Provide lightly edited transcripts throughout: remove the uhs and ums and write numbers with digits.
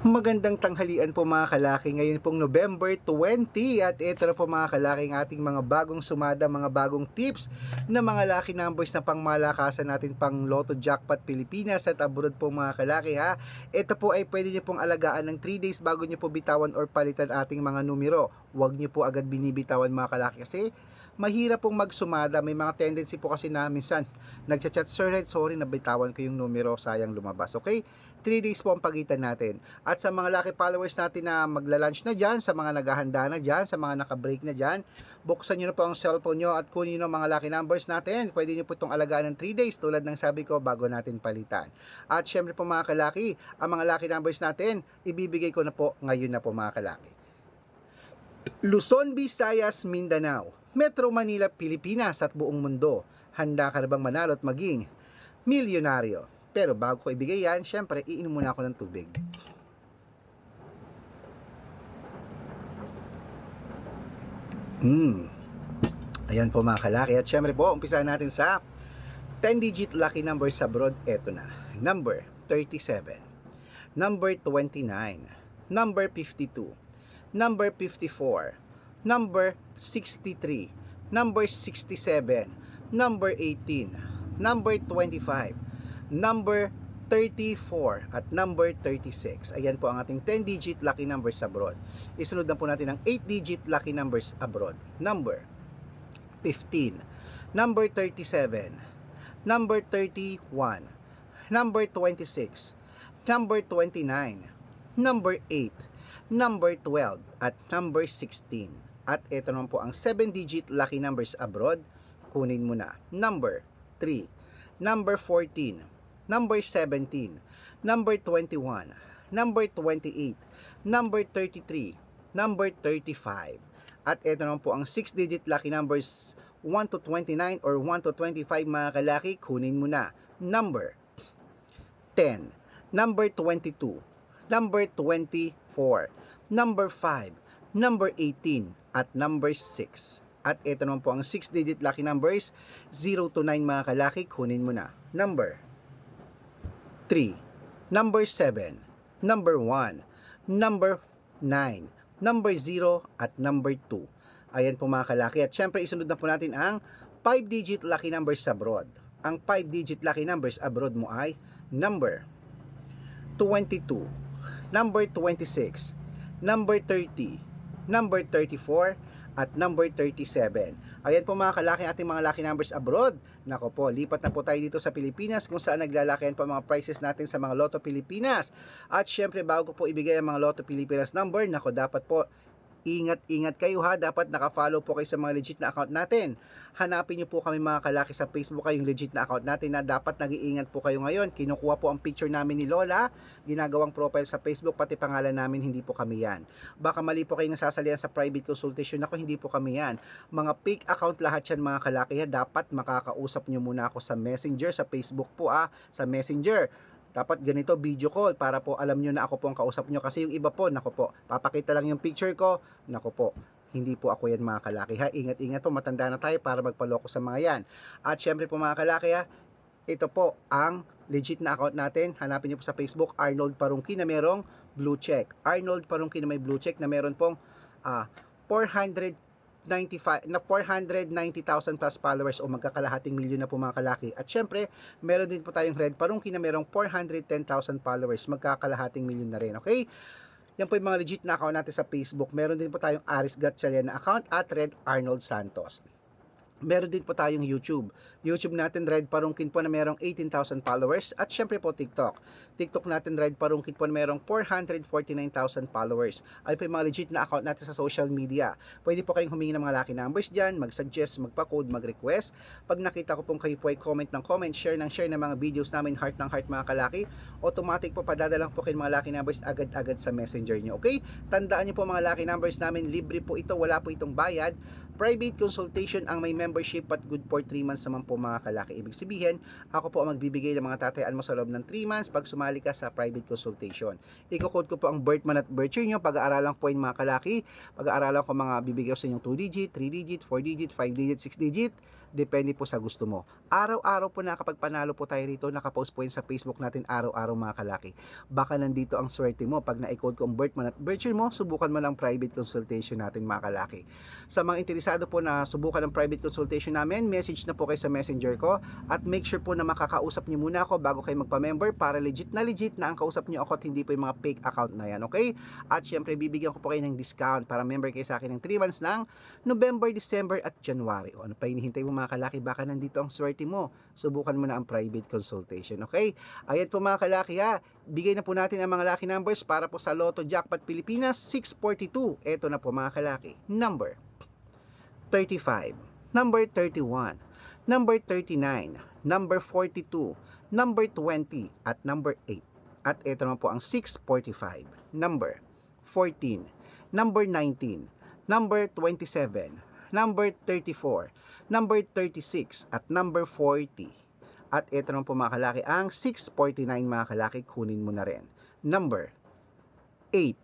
Magandang tanghalian po mga kalaki. Ngayon pong November 20 at ito na po mga kalaki ang ating mga bagong sumada, mga bagong tips na mga lucky numbers na pangmalakasan natin pang Lotto Jackpot Pilipinas at abroad po mga kalaki ha. Ito po ay pwede nyo pong alagaan ng 3 days bago nyo po bitawan or palitan ating mga numero. Huwag nyo po agad binibitawan mga kalaki kasi mahirap pong magsumada. May mga tendency po kasi na minsan nagchat-chat, Sir Red, sorry nabitawan ko yung numero, sayang lumabas. Okay? 3 days po ang pagitan natin. At sa mga lucky followers natin na magla-lunch na dyan, sa mga naghahanda na dyan, sa mga naka-break na dyan, buksan nyo na po ang cellphone nyo at kunin nyo ang mga lucky numbers natin. Pwede nyo po itong alagaan ng 3 days tulad ng sabi ko bago natin palitan. At syempre po mga kalaki, ang mga lucky numbers natin, ibibigay ko na po ngayon na po mga kalaki. Luzon, Visayas, Mindanao, Metro Manila, Pilipinas at buong mundo. Handa ka na bang manalo at maging milyonaryo? Pero bago ko ibigay yan, syempre, iinom muna ako ng tubig. Ayan po mga kalaki. At syempre po, umpisahan natin sa 10-digit lucky number sa abroad. Eto na. Number 37. Number 29. Number 52. Number 54. Number 63. Number 67. Number 18. Number 25. Number 34 at number 36. Ayan po ang ating 10-digit lucky numbers abroad. Isunod na po natin ang 8-digit lucky numbers abroad. Number 15, number 37, number 31, number 26, number 29, number 8, number 12, at number 16. At ito naman po ang 7-digit lucky numbers abroad. Kunin mo na. Number 3, number 14, number 17, number 21, number 28, number 33, number 35. At ito naman po ang 6-digit lucky numbers 1 to 29 or 1 to 25 mga kalaki. Kunin mo na. Number 10, number 22, number 24, number 5, number 18, at number 6. At ito naman po ang 6-digit lucky numbers 0 to 9 mga kalaki. Kunin mo na. Number 3, number 7, number 1, number 9, number 0, at number 2. Ayan po mga kalaki. At syempre isunod na po natin ang 5-digit lucky numbers abroad. Ang 5-digit lucky numbers abroad mo ay number 22, number 26, number 30, number 34, at number 37. Ayan po mga kalaki ating mga lucky numbers abroad. Nako po, lipat na po tayo dito sa Pilipinas kung saan naglalakihan po mga prices natin sa mga Lotto Pilipinas. At syempre bago ko po ibigay ang mga Lotto Pilipinas number, nako dapat po ingat kayo ha, dapat naka-follow po kayo sa mga legit na account natin. Hanapin niyo po kami mga kalaki sa Facebook kayong legit na account natin na dapat nag-iingat po kayo ngayon. Kinukuha po ang picture namin ni Lola, ginagawang profile sa Facebook, pati pangalan namin, hindi po kami yan. Baka mali po kayo nasasalihan sa private consultation ako, hindi po kami yan. Mga fake account lahat yan mga kalaki ha, dapat makakausap niyo muna ako sa Messenger, sa Facebook po sa Messenger. Dapat ganito video call para po alam nyo na ako po ang kausap nyo, kasi yung iba po, nako po, papakita lang yung picture ko, nako po, hindi po ako yan mga kalaki ha. Ingat po, matanda na tayo para magpaloko sa mga yan. At syempre po mga kalaki ha, ito po ang legit na account natin. Hanapin nyo po sa Facebook, Arnold Parungki na merong blue check. Arnold Parungki na may blue check na meron pong 490,000 plus followers o magkakalahating milyon na po mga kalaki. At syempre, meron din po tayong Red Parungki na merong 410,000 followers, magkakalahating milyon na rin, okay? Yan po yung mga legit na account natin sa Facebook. Meron din po tayong Aris Gatchalian na account at Red Arnold Santos. Meron din po tayong YouTube. YouTube natin, Red Parungkin po na merong 18,000 followers. At syempre po TikTok. TikTok natin, Red Parungkin po na merong 449,000 followers. Ay po yung mga legit na account natin sa social media. Pwede po kayong humingi ng mga lucky numbers dyan, mag-suggest, magpa-code, mag-request. Pag nakita ko pong kayo po ay comment ng comment, share ng mga videos namin, heart ng heart mga kalaki, automatic po padadalang po kayo mga lucky numbers agad-agad sa messenger nyo. Okay? Tandaan nyo po mga lucky numbers namin, libre po ito, wala po itong bayad. Private consultation ang may membership at good for 3 months naman po mga kalaki. Ibig sabihin, ako po ang magbibigay ng mga tatayaan mo sa loob ng 3 months pag sumali ka sa private consultation. Iko-code ko po ang birth month at birth year nyo. Pag-aaralan ko po yung mga kalaki. Pag-aaralan ko mga bibigay ko sa inyong 2 digit, 3 digit, 4 digit, 5 digit, 6 digit. depende po sa gusto mo. Araw-araw po nakapagpanalo po tayo rito, nakapost po yun sa Facebook natin araw-araw mga kalaki. Baka nandito ang swerte mo, pag na-code ko ang birth month at birth year mo, subukan mo ng private consultation natin mga kalaki. Sa mga interesado po na subukan ng private consultation namin, message na po kayo sa messenger ko, at make sure po na makakausap niyo muna ako bago kayo magpa-member para legit na ang kausap niyo ako at hindi po yung mga fake account na yan, okay? At syempre bibigyan ko po kayo ng discount para member kayo sa akin ng 3 months ng November, December at January. O ano pa hinihintay mo mga kalaki, baka nandito ang swerte mo, subukan mo na ang private consultation, okay? Ayan po mga kalaki ha, bigay na po natin ang mga lucky numbers para po sa Lotto Jackpot Pilipinas 642. Eto na po mga kalaki, number 35, number 31, number 39, number 42, number 20, at number 8. At ito naman po ang 645, number 14, number 19, number 27, number 34, number 36, at number 40. At ito naman po mga kalaki, ang 649 mga kalaki, kunin mo na rin. Number 8,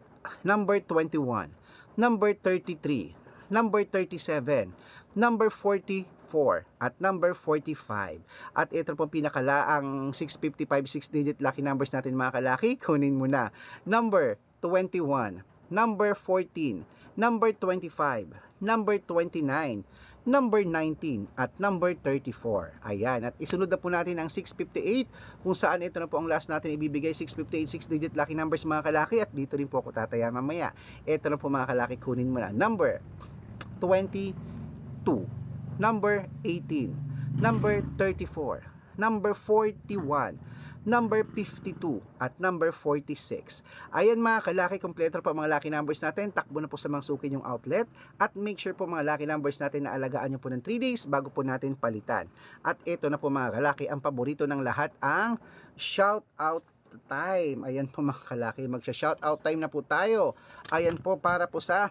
number 21, number 33, number 37, number 44, at number 45. At ito po pinakala ang 655 6-digit lucky numbers natin mga kalaki, kunin mo na. Number 21, number 14, number 25, number 29, number 19, at number 34. Ayan, at isunod na po natin ang 658, kung saan ito na po ang last natin ibibigay, 658 6-digit lucky numbers mga kalaki, at dito rin po ako tataya mamaya. Ito na po mga kalaki, kunin mo na. Number 22, number 18, number 34, number 41, number 52, at number 46. Ayan mga kalaki, kompleto pa mga lucky numbers natin. Takbo na po sa mga suki yung outlet, at make sure po mga lucky numbers natin na alagaan nyo po ng 3 days bago po natin palitan. At ito na po mga kalaki, ang paborito ng lahat, ang shout out time. Ayan po mga kalaki, magsha-shout out time na po tayo. Ayan po para po sa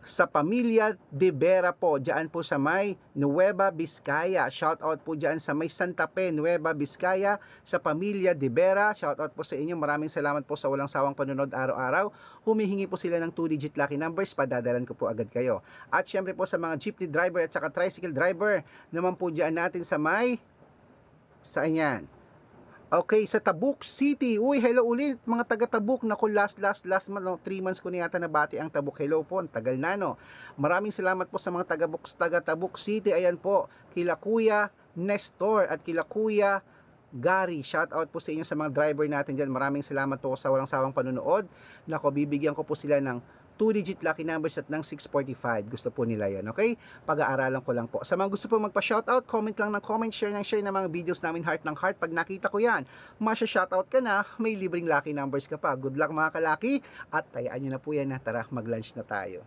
sa pamilya De Vera po, dyan po sa may Nueva Vizcaya. Shout out po dyan sa may Santa Fe, Nueva Vizcaya, sa pamilya De Vera. Shout out po sa inyo. Maraming salamat po sa walang sawang panonood araw-araw. Humihingi po sila ng 2-digit lucky numbers, padadalan ko po agad kayo. At syempre po sa mga jeepney driver at saka tricycle driver naman po dyan natin sa may, saan yan? Okay, sa Tabuk City. Uy, hello ulit mga taga Tabuk. Naku, last month, no, 3 months ko na yata nabati ang Tabuk. Hello po, tagal na no. Maraming salamat po sa mga taga Tabuk City. Ayan po, kila Kuya Nestor at kila Kuya Gary. Shout out po sa inyo sa mga driver natin dyan. Maraming salamat po sa walang sawang panunood. Nako, bibigyan ko po sila ng 2-digit lucky numbers at ng 645. Gusto po nila yan, okay? Pag-aaralan ko lang po. Sa mga gusto po magpa-shoutout, comment lang ng comment, share ng mga videos namin, heart ng heart. Pag nakita ko yan, masya-shoutout ka na, may libreng lucky numbers ka pa. Good luck mga kalaki, at tayaan nyo na po yan na tara, mag-lunch na tayo.